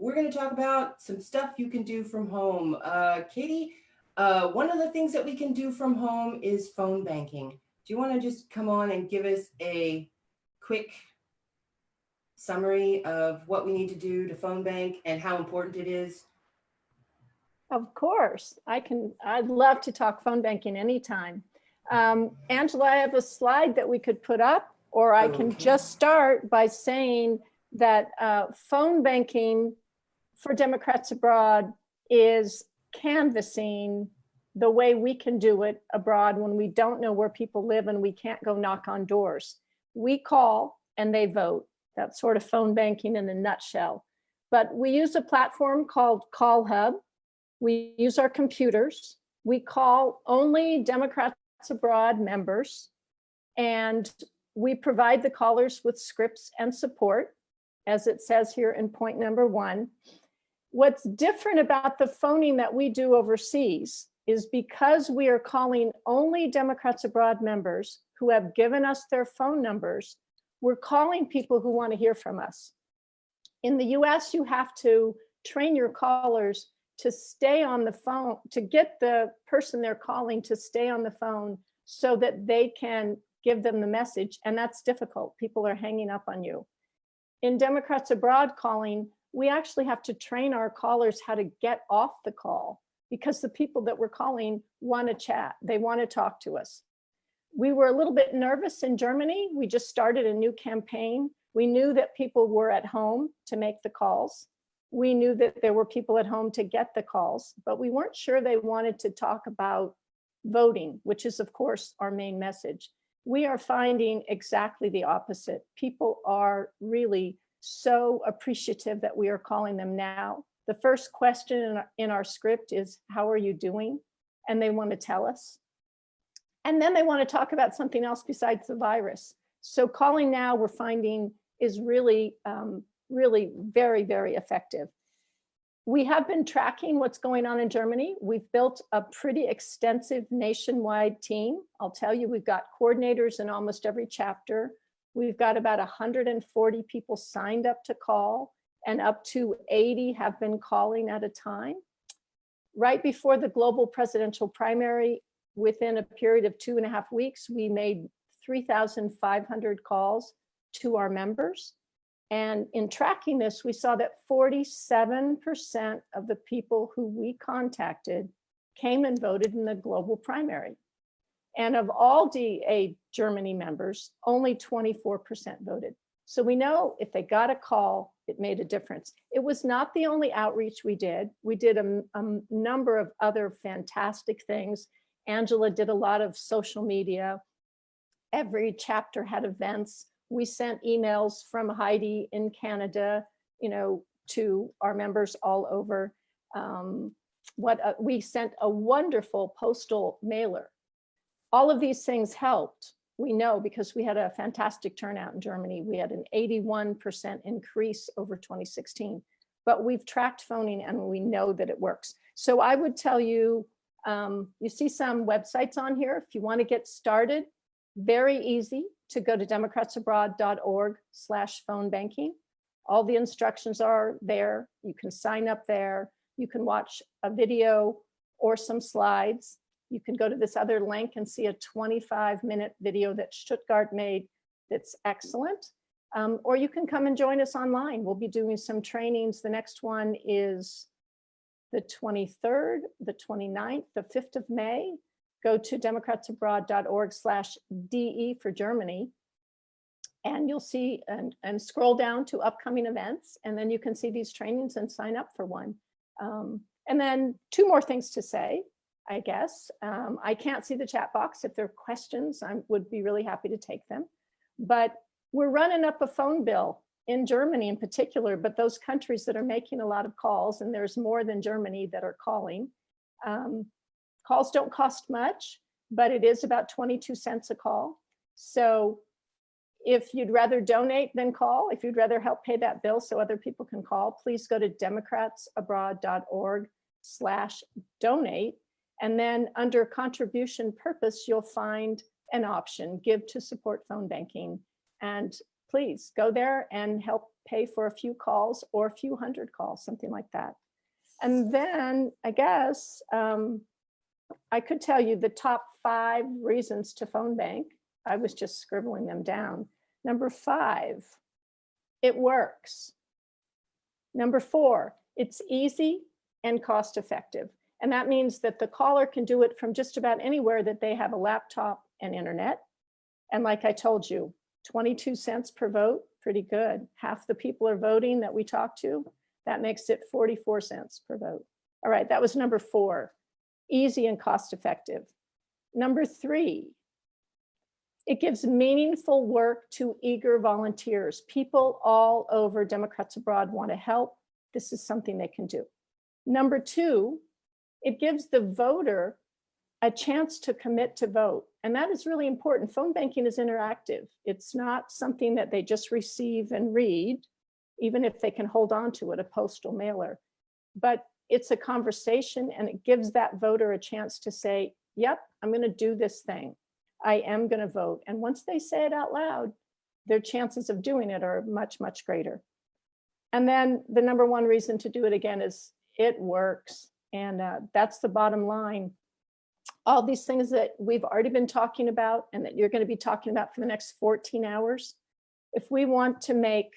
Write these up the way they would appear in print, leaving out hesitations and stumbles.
we're going to talk about some stuff you can do from home. Katie, one of the things that we can do from home is phone banking. Do you want to just come on and give us a quick summary of what we need to do to phone bank and how important it is? Of course, I'd love to talk phone banking anytime. Angela, I have a slide that we could put up, or I can just start by saying that phone banking for Democrats abroad is canvassing the way we can do it abroad when we don't know where people live and we can't go knock on doors. We call and they vote. That's sort of phone banking in a nutshell. But we use a platform called Call Hub. We use our computers. We call only Democrats abroad members, and we provide the callers with scripts and support, as it says here in point number 1. What's different about the phoning that we do overseas is because we are calling only Democrats abroad members who have given us their phone numbers, we're calling people who want to hear from us. In the US, you have to train your callers to stay on the phone, to get the person they're calling to stay on the phone so that they can give them the message. And that's difficult. People are hanging up on you. In Democrats abroad calling, we actually have to train our callers how to get off the call because the people that we're calling want to chat. They want to talk to us. We were a little bit nervous in Germany. We just started a new campaign. We knew that people were at home to make the calls. We knew that there were people at home to get the calls, but we weren't sure they wanted to talk about voting, which is, of course, our main message. We are finding exactly the opposite. People are really so appreciative that we are calling them now. The first question in our script is, how are you doing? And they want to tell us. And then they want to talk about something else besides the virus. So calling now, we're finding, is really really very, very effective. We have been tracking what's going on in Germany. We've built a pretty extensive nationwide team. I'll tell you, we've got coordinators in almost every chapter. We've got about 140 people signed up to call, and up to 80 have been calling at a time. Right before the global presidential primary, within a period of 2.5 weeks, we made 3,500 calls to our members. And in tracking this, we saw that 47% of the people who we contacted came and voted in the global primary. And of all DA Germany members, only 24% voted. So we know if they got a call, it made a difference. It was not the only outreach we did. We did a number of other fantastic things. Angela did a lot of social media. Every chapter had events. We sent emails from Heidi in Canada, to our members all over. We sent a wonderful postal mailer. All of these things helped. We know because we had a fantastic turnout in Germany. We had an 81% increase over 2016, but we've tracked phoning and we know that it works. So I would tell you, you see some websites on here. If you want to get started, very easy to go to democratsabroad.org/phone banking. All the instructions are there. You can sign up there. You can watch a video or some slides. You can go to this other link and see a 25-minute video that Stuttgart made that's excellent. Or you can come and join us online. We'll be doing some trainings. The next one is the 23rd, the 29th, the 5th of May. Go to democratsabroad.org/DE for Germany. And you'll see and scroll down to upcoming events. And then you can see these trainings and sign up for one. And then 2 more things to say, I guess. I can't see the chat box. If there are questions, I would be really happy to take them. But we're running up a phone bill in Germany in particular, but those countries that are making a lot of calls, and there's more than Germany that are calling. Calls don't cost much, but it is about 22 cents a call. So if you'd rather donate than call, if you'd rather help pay that bill so other people can call, please go to democratsabroad.org/donate. And then under contribution purpose, you'll find an option, give to support phone banking. And please go there and help pay for a few calls or a few hundred calls, something like that. And then I guess I could tell you the top 5 reasons to phone bank. I was just scribbling them down. Number 5, it works. Number 4, it's easy and cost effective. And that means that the caller can do it from just about anywhere that they have a laptop and internet. And like I told you, 22 cents per vote, pretty good. Half the people are voting that we talk to. That makes it 44 cents per vote. All right, that was number 4, easy and cost effective. Number 3, it gives meaningful work to eager volunteers. People all over Democrats Abroad want to help. This is something they can do. Number 2, it gives the voter a chance to commit to vote. And that is really important. Phone banking is interactive. It's not something that they just receive and read, even if they can hold on to it, a postal mailer. But it's a conversation, and it gives that voter a chance to say, yep, I'm going to do this thing. I am going to vote. And once they say it out loud, their chances of doing it are much, much greater. And then the number 1 reason to do it again is it works. And that's the bottom line. All these things that we've already been talking about and that you're going to be talking about for the next 14 hours, if we want to make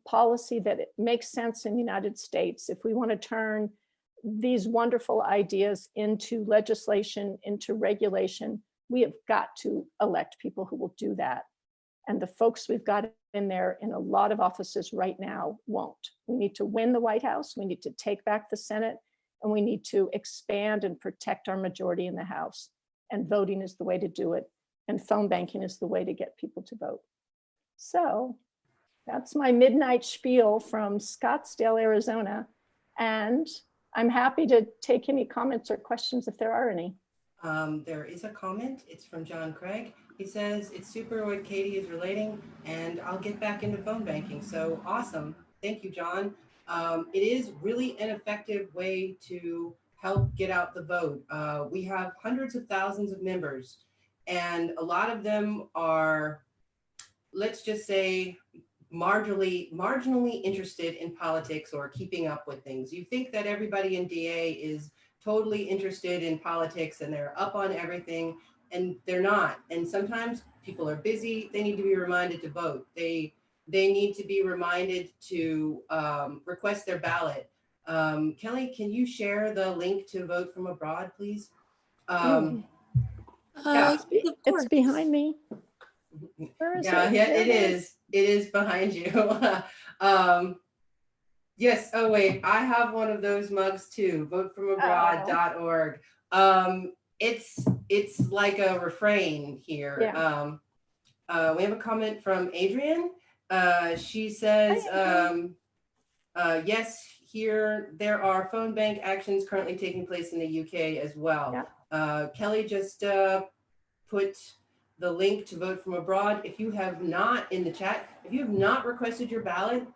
policy that it makes sense in the United States, if we want to turn these wonderful ideas into legislation, into regulation, we have got to elect people who will do that. And the folks we've got in there in a lot of offices right now won't. We need to win the White House. We need to take back the Senate. And we need to expand and protect our majority in the House. And voting is the way to do it. And phone banking is the way to get people to vote. So that's my midnight spiel from Scottsdale, Arizona. And I'm happy to take any comments or questions if there are any. There is a comment. It's from John Craig. He says, it's super what Katie is relating, and I'll get back into phone banking. So awesome. Thank you, John. It is really an effective way to help get out the vote. We have hundreds of thousands of members, and a lot of them are, let's just say, marginally interested in politics or keeping up with things. You think that everybody in DA is totally interested in politics and they're up on everything, and they're not. And sometimes people are busy. They need to be reminded to vote. They need to be reminded to request their ballot. Kelly, can you share the link to vote from abroad, please? Yeah. It's behind me. Where is it? Yeah, it is. It is behind you. Yes. Oh, wait. I have one of those mugs too. Votefromabroad.org. It's like a refrain here. Yeah. We have a comment from Adrian. She says, yes, here there are phone bank actions currently taking place in the UK as well. Yeah. Kelly just put the link to vote from abroad. If you have not in the chat, if you have not requested your ballot,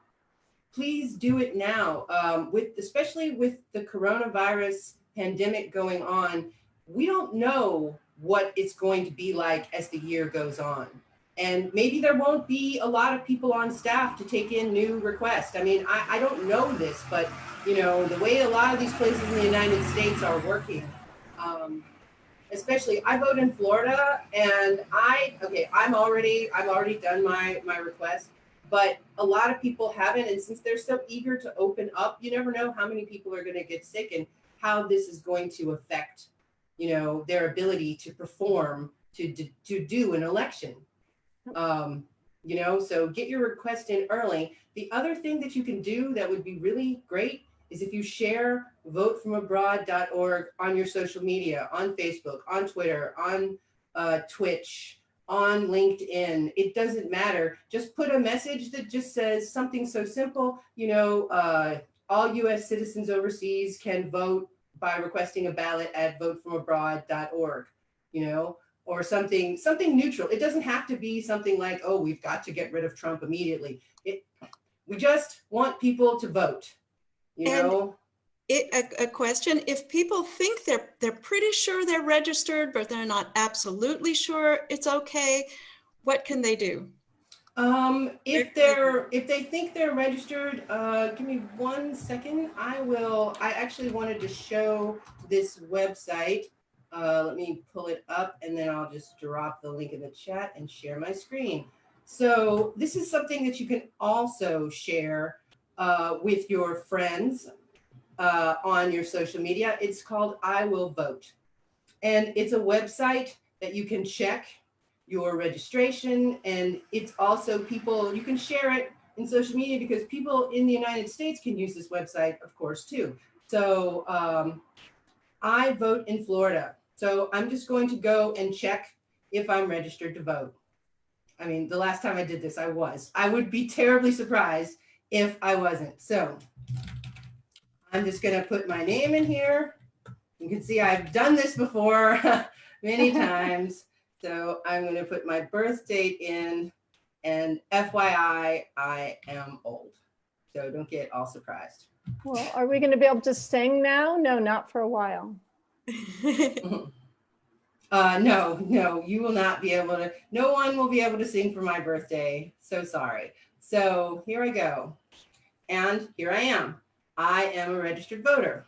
please do it now. Especially with the coronavirus pandemic going on, we don't know what it's going to be like as the year goes on. And maybe there won't be a lot of people on staff to take in new requests. I mean, I don't know this, but you know, the way a lot of these places in the United States are working, especially I vote in Florida, and I've already done my request, but a lot of people haven't. And since they're so eager to open up, you never know how many people are going to get sick and how this is going to affect, you know, their ability to perform, to do an election. You know, so get your request in early. The other thing that you can do that would be really great is if you share votefromabroad.org on your social media, on Facebook, on Twitter, on Twitch, on LinkedIn. It doesn't matter. Just put a message that just says something so simple, you know, all US citizens overseas can vote by requesting a ballot at votefromabroad.org, you know, or something neutral. It doesn't have to be something like, oh, we've got to get rid of Trump immediately. We just want people to vote, you know? A question, if people think they're pretty sure they're registered, but they're not absolutely sure it's okay, what can they do? If they think they're registered, give me 1 second. I actually wanted to show this website. Let me pull it up and then I'll just drop the link in the chat and share my screen. So this is something that you can also share with your friends on your social media. It's called I Will Vote. And it's a website that you can check your registration. And it's also you can share it in social media because people in the United States can use this website, of course, too. So I vote in Florida. So I'm just going to go and check if I'm registered to vote. I mean, the last time I did this, I was. I would be terribly surprised if I wasn't. So I'm just going to put my name in here. You can see I've done this before many times. So I'm going to put my birth date in, and FYI, I am old. So don't get all surprised. Well, are we going to be able to sing now? No, not for a while. No, you will not be able to. No one will be able to sing for my birthday. So sorry. So here I go. And here I am. I am a registered voter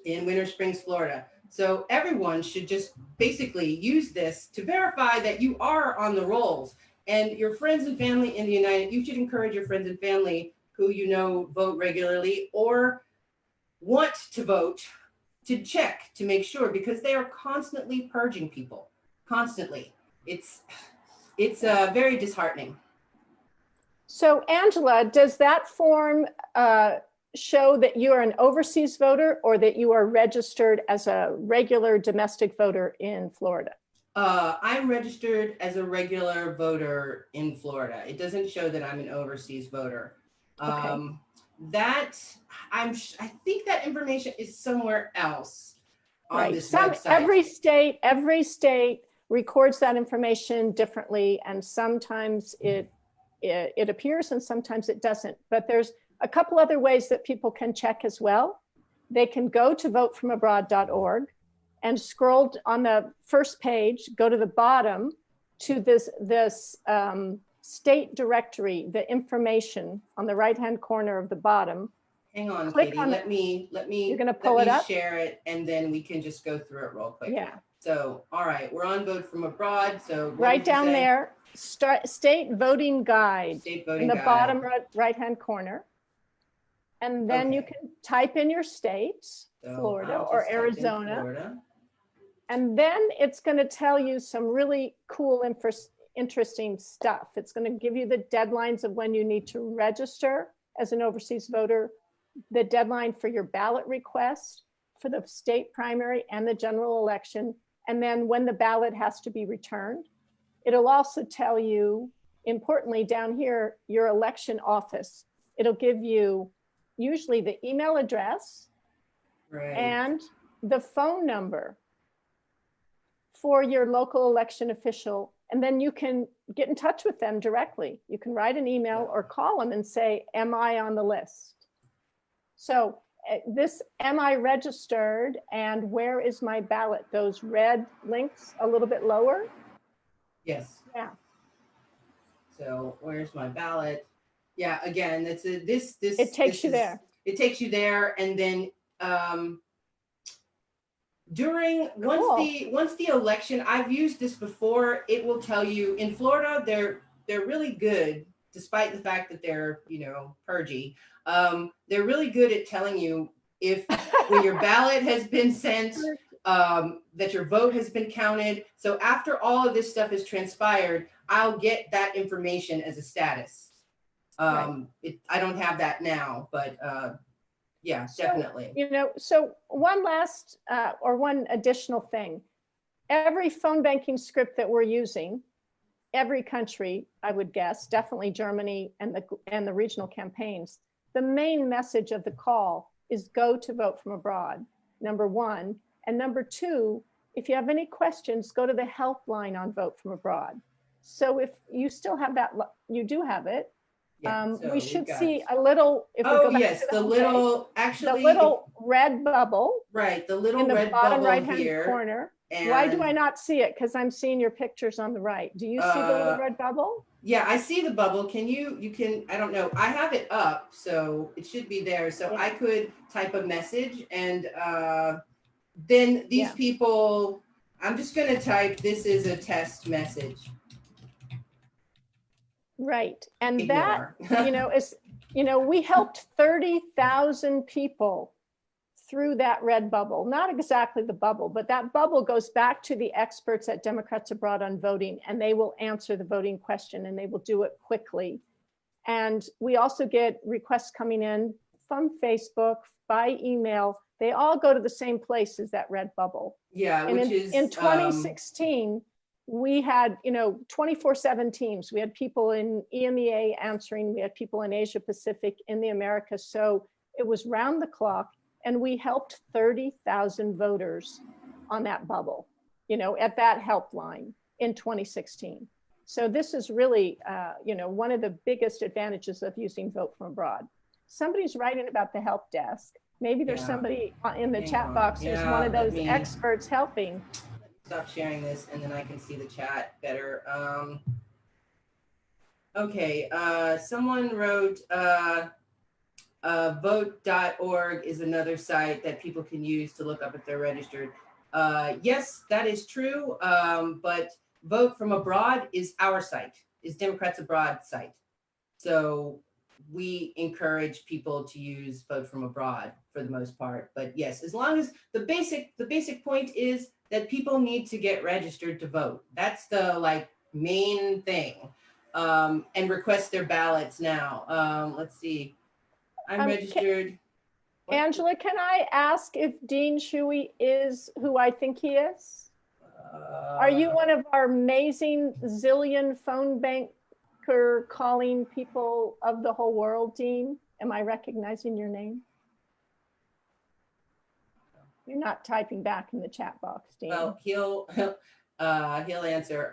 in Winter Springs, Florida. So everyone should just basically use this to verify that you are on the rolls. And your friends and family in the you should encourage your friends and family who you know vote regularly or want to vote to check to make sure, because they are constantly purging people, constantly. It's very disheartening. So Angela, does that form show that you are an overseas voter or that you are registered as a regular domestic voter in Florida? I'm registered as a regular voter in Florida. It doesn't show that I'm an overseas voter. Okay. I think that information is somewhere else on this website. Every state records that information differently, and sometimes it appears and sometimes it doesn't. But there's a couple other ways that people can check as well. They can go to votefromabroad.org and scroll on the first page, go to the bottom to this state directory, the information on the right-hand corner of the bottom. Hang on, Katie. Let me You're gonna pull it up? share it, and then we can just go through it real quick. Yeah. So, all right, we're on Vote From Abroad. So right down there, state voting guide. State voting in the guide. bottom right-hand corner. And then you can type in your state, So Florida I'll or just type in Arizona. Florida. And then it's going to tell you some really cool, interesting stuff. It's going to give you the deadlines of when you need to register as an overseas voter, the deadline for your ballot request for the state primary and the general election, and then when the ballot has to be returned. It'll also tell you, importantly, down here, your election office. It'll give you usually the email address and the phone number for your local election official. And then you can get in touch with them directly. You can write an email or call them and say, am I on the list? So this, am I registered and where is my ballot? Those red links a little bit lower. Yes. Yeah. So where's my ballot? Yeah, again, it takes you there. It takes you there, and then once the election, I've used this before. It will tell you in Florida they're really good, despite the fact that they're purgy. They're really good at telling you when your ballot has been sent, that your vote has been counted. So after all of this stuff has transpired, I'll get that information as a status. I don't have that now, but yeah, definitely. So one last or one additional thing. Every phone banking script that we're using, every country, I would guess, definitely Germany and the regional campaigns, the main message of the call is go to Vote From Abroad, number one. And number two, if you have any questions, go to the helpline on Vote From Abroad. So if you still have that, you do have it, Yeah, so We we've should got- see a little, if we Oh, go back yes, to the homepage, little, the actually, little red bubble right, the little in the red bottom bubble right-hand here. corner. Why do I And not see it? Because I'm seeing your pictures on the right. Do you see the little red bubble? yeah, I see the bubble. Can you can, I don't know. I have it up, so it should be there. So Yeah. I could type a message and then these Yeah. people, I'm just going to type, this is a test message. Right. And Ignore. that, we helped 30,000 people through that red bubble. Not exactly the bubble, but that bubble goes back to the experts at Democrats Abroad on voting, and they will answer the voting question and they will do it quickly. And we also get requests coming in from Facebook, by email. They all go to the same place as that red bubble. Yeah, And which is in 2016, we had 24/7 teams. We had people in EMEA answering, we had people in Asia Pacific, in the Americas. So it was round the clock, and we helped 30,000 voters on that bubble, at that helpline in 2016. So this is really, one of the biggest advantages of using Vote from Abroad. Somebody's writing about the help desk. Maybe there's somebody in the chat box who's one of those experts helping. Stop sharing this and then I can see the chat better. Okay, someone wrote vote.org is another site that people can use to look up if they're registered. Yes, that is true, but Vote from Abroad is our site, is Democrats Abroad site. So we encourage people to use Vote from Abroad for the most part. But yes, as long as the basic point is that people need to get registered to vote. That's the main thing. And request their ballots now. Let's see. I'm registered. Angela, can I ask if Dean Shuey is who I think he is? Are you one of our amazing zillion phone banker calling people of the whole world, Dean? Am I recognizing your name? You're not typing back in the chat box, Dean. Well, he'll answer.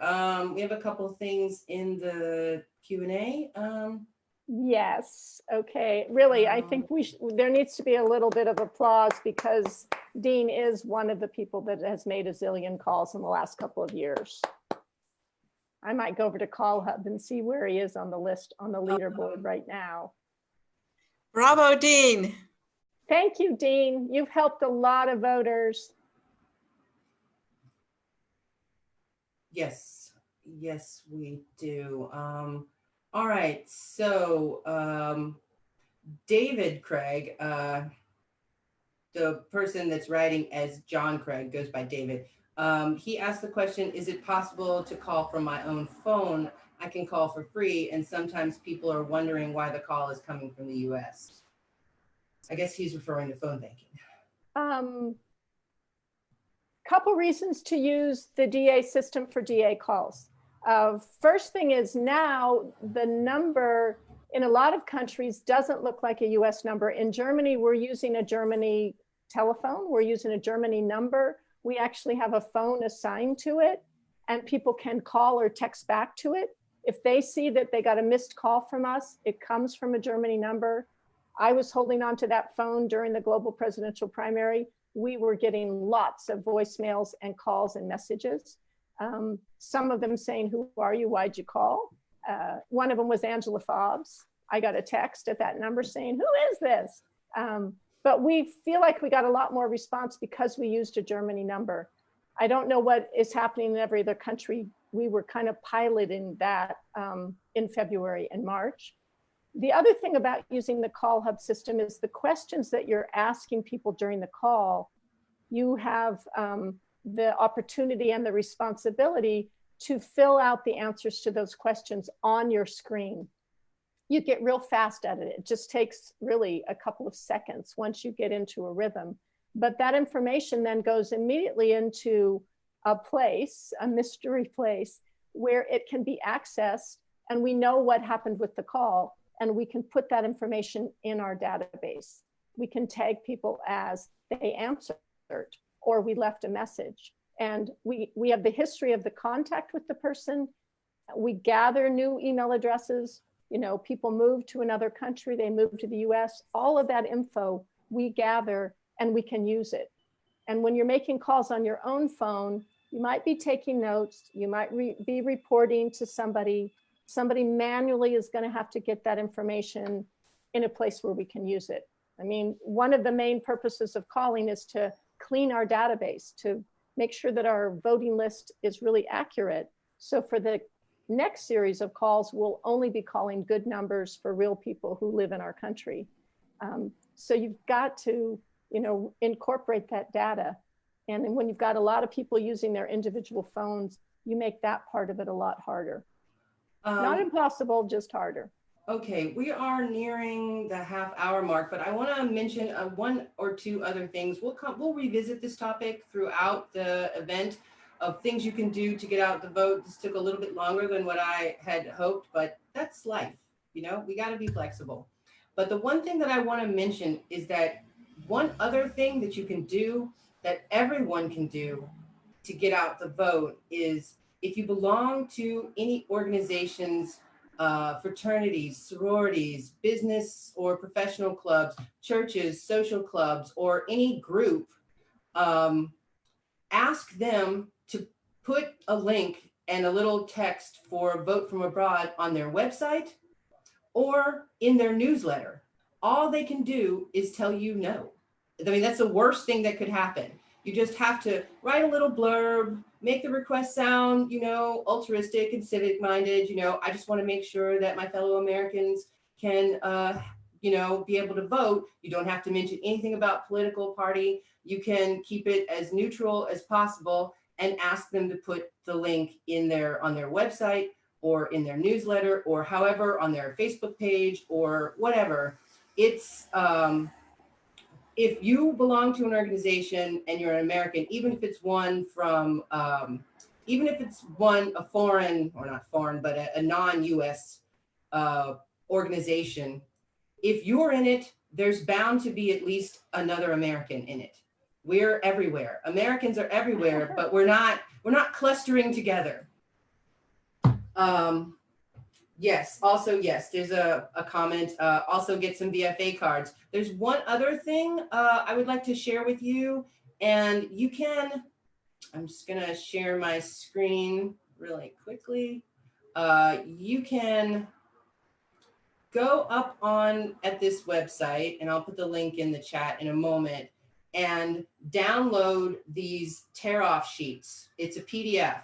We have a couple of things in the Q&A. Yes. Okay. Really, I think there needs to be a little bit of applause because Dean is one of the people that has made a zillion calls in the last couple of years. I might go over to Call Hub and see where he is on the list, on the leaderboard right now. Bravo, Dean. Thank you, Dean. You've helped a lot of voters. Yes, we do. All right, so David Craig, the person that's writing as John Craig goes by David. He asked the question, is it possible to call from my own phone? I can call for free, and sometimes people are wondering why the call is coming from the US. I guess he's referring to phone banking. Couple reasons to use the DA system for DA calls. First thing is now the number in a lot of countries doesn't look like a US number. In Germany, we're using a Germany telephone. We're using a Germany number. We actually have a phone assigned to it, and people can call or text back to it. If they see that they got a missed call from us, it comes from a Germany number. I was holding on to that phone during the global presidential primary. We were getting lots of voicemails and calls and messages. Some of them saying, who are you? Why'd you call? One of them was Angela Fobbs. I got a text at that number saying, who is this? But we feel like we got a lot more response because we used a Germany number. I don't know what is happening in every other country. We were kind of piloting that in February and March. The other thing about using the Call Hub system is the questions that you're asking people during the call, you have the opportunity and the responsibility to fill out the answers to those questions on your screen. You get real fast at it. It just takes really a couple of seconds once you get into a rhythm. But that information then goes immediately into a place, a mystery place, where it can be accessed, and we know what happened with the call, and we can put that information in our database. We can tag people as they answered, or we left a message. And we have the history of the contact with the person. We gather new email addresses. you know, people move to another country, they move to the US, all of that info we gather and we can use it. And when you're making calls on your own phone, you might be taking notes, you might be reporting to somebody. Somebody manually is going to have to get that information in a place where we can use it. I mean, one of the main purposes of calling is to clean our database, to make sure that our voting list is really accurate. So for the next series of calls, we'll only be calling good numbers for real people who live in our country. So you've got to, you know, incorporate that data. And then when you've got a lot of people using their individual phones, you make that part of it a lot harder. Not impossible, just harder. Okay, we are nearing the half-hour mark, but I want to mention one or two other things. We'll revisit this topic throughout the event of things you can do to get out the vote. This took a little bit longer than what I had hoped, but that's life. You know, we got to be flexible. But the one thing that I want to mention is that one other thing that you can do, that everyone can do to get out the vote, is if you belong to any organizations, fraternities, sororities, business or professional clubs, churches, social clubs, or any group, ask them to put a link and a little text for Vote From Abroad on their website or in their newsletter. All they can do is tell you no. I mean, that's the worst thing that could happen. You just have to write a little blurb, make the request sound, you know, altruistic and civic minded. You know, I just want to make sure that my fellow Americans can, you know, be able to vote. You don't have to mention anything about political party. You can keep it as neutral as possible and ask them to put the link in on their website or in their newsletter or however on their Facebook page or whatever. It's, if you belong to an organization and you're an American, even if it's one from, even if it's a foreign, or not foreign, but a non-US organization, if you're in it, there's bound to be at least another American in it. We're everywhere. Americans are everywhere, but we're not clustering together. Yes, also, yes, there's a comment, also get some VFA cards. There's one other thing I would like to share with you, and you can, I'm just gonna share my screen really quickly. You can go up at this website, and I'll put the link in the chat in a moment, and download these tear-off sheets. It's a PDF,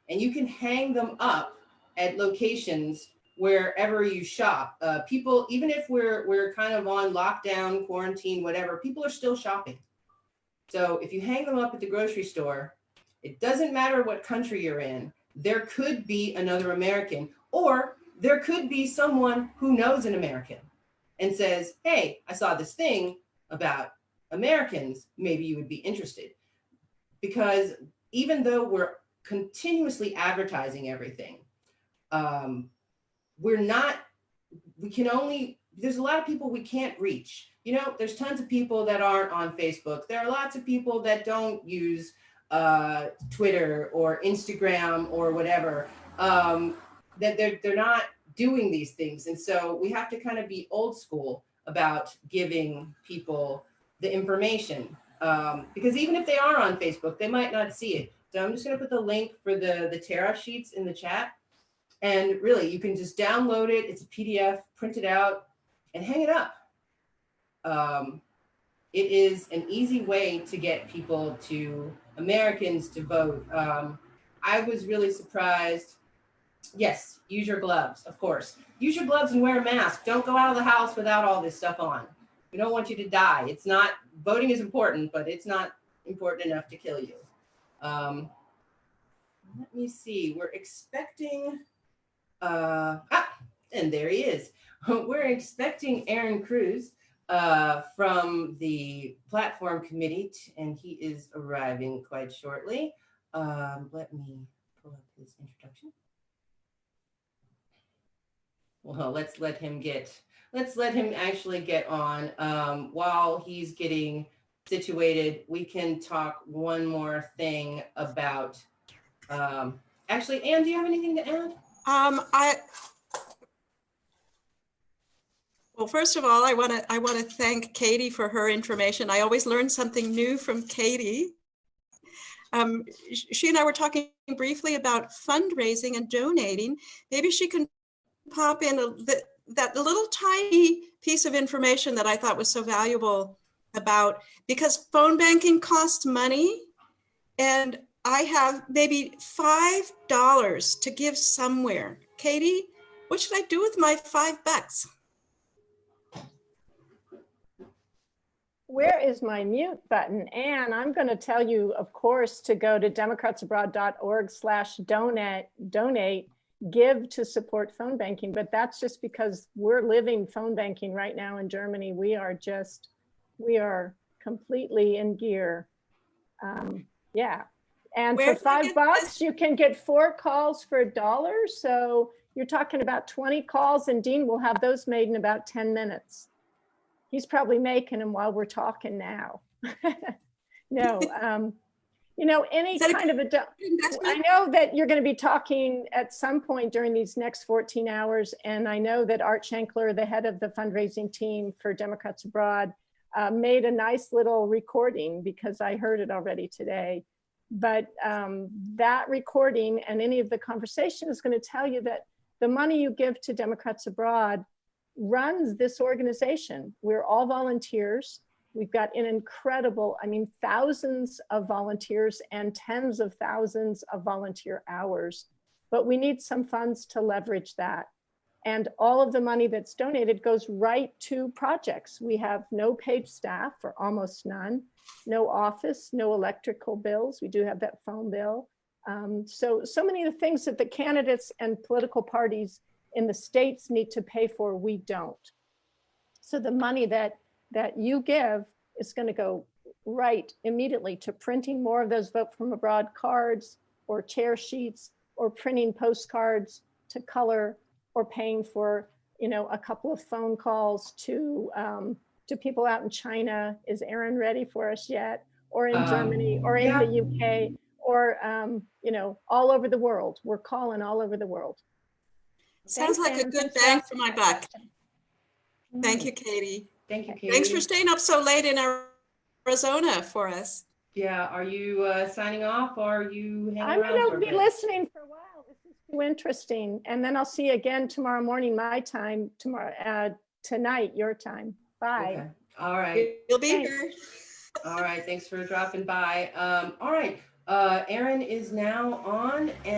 and you can hang them up at locations wherever you shop. People, even if we're kind of on lockdown, quarantine, whatever, people are still shopping. So if you hang them up at the grocery store, it doesn't matter what country you're in, there could be another American, or there could be someone who knows an American and says, hey, I saw this thing about Americans, maybe you would be interested. Because even though we're continuously advertising everything, there's a lot of people we can't reach. You know, there's tons of people that aren't on Facebook. There are lots of people that don't use Twitter or Instagram or whatever, that they're not doing these things. And so we have to kind of be old school about giving people the information, because even if they are on Facebook, they might not see it. So I'm just going to put the link for the tariff sheets in the chat. And really, you can just download it. It's a PDF, print it out, and hang it up. It is an easy way to get Americans to vote. I was really surprised. Yes, use your gloves, of course. Use your gloves and wear a mask. Don't go out of the house without all this stuff on. We don't want you to die. Voting is important, but it's not important enough to kill you. Let me see, we're expecting, and there he is. We're expecting Aaron Cruz from the platform committee, and he is arriving quite shortly. Let me pull up his introduction. Well, let's let him actually get on. While he's getting situated, we can talk one more thing about, actually, Anne, do you have anything to add? Well, first of all, I want to thank Katie for her information. I always learn something new from Katie. She and I were talking briefly about fundraising and donating. Maybe she can pop in that little tiny piece of information that I thought was so valuable about, because phone banking costs money, and I have maybe $5 to give somewhere. Katie, what should I do with my $5? Where is my mute button? And I'm going to tell you, of course, to go to democratsabroad.org/donate, give to support phone banking. But that's just because we're living phone banking right now in Germany. We are completely in gear. Yeah. And Where for do I get $5, this? you can get 4 calls for $1. So you're talking about 20 calls, and Dean will have those made in about 10 minutes. He's probably making them while we're talking now. No, any kind of I know that you're going to be talking at some point during these next 14 hours. And I know that Art Shankler, the head of the fundraising team for Democrats Abroad, made a nice little recording, because I heard it already today. But that recording and any of the conversation is going to tell you that the money you give to Democrats Abroad runs this organization. We're all volunteers. We've got an incredible, thousands of volunteers and tens of thousands of volunteer hours, but we need some funds to leverage that. And all of the money that's donated goes right to projects. We have no paid staff, or almost none, no office, no electrical bills. We do have that phone bill. So many of the things that the candidates and political parties in the states need to pay for, we don't. So the money that you give is going to go right immediately to printing more of those Vote From Abroad cards, or chair sheets, or printing postcards to color, or paying for, a couple of phone calls to people out in China. Is Aaron ready for us yet? Or in Germany, or in the UK, or all over the world. We're calling all over the world. Sounds like a good bang for my buck. Thank you, Katie. Thank you, Katie. Thanks for staying up so late in Arizona for us. Yeah, are you signing off, or are you hanging I'm around going for to a be bit? listening for a while. This is too interesting. And then I'll see you again tomorrow morning, my time, tonight, your time. Bye. Okay. All right. You'll be Thanks. here. All right. Thanks for dropping by. All right. Aaron is now on.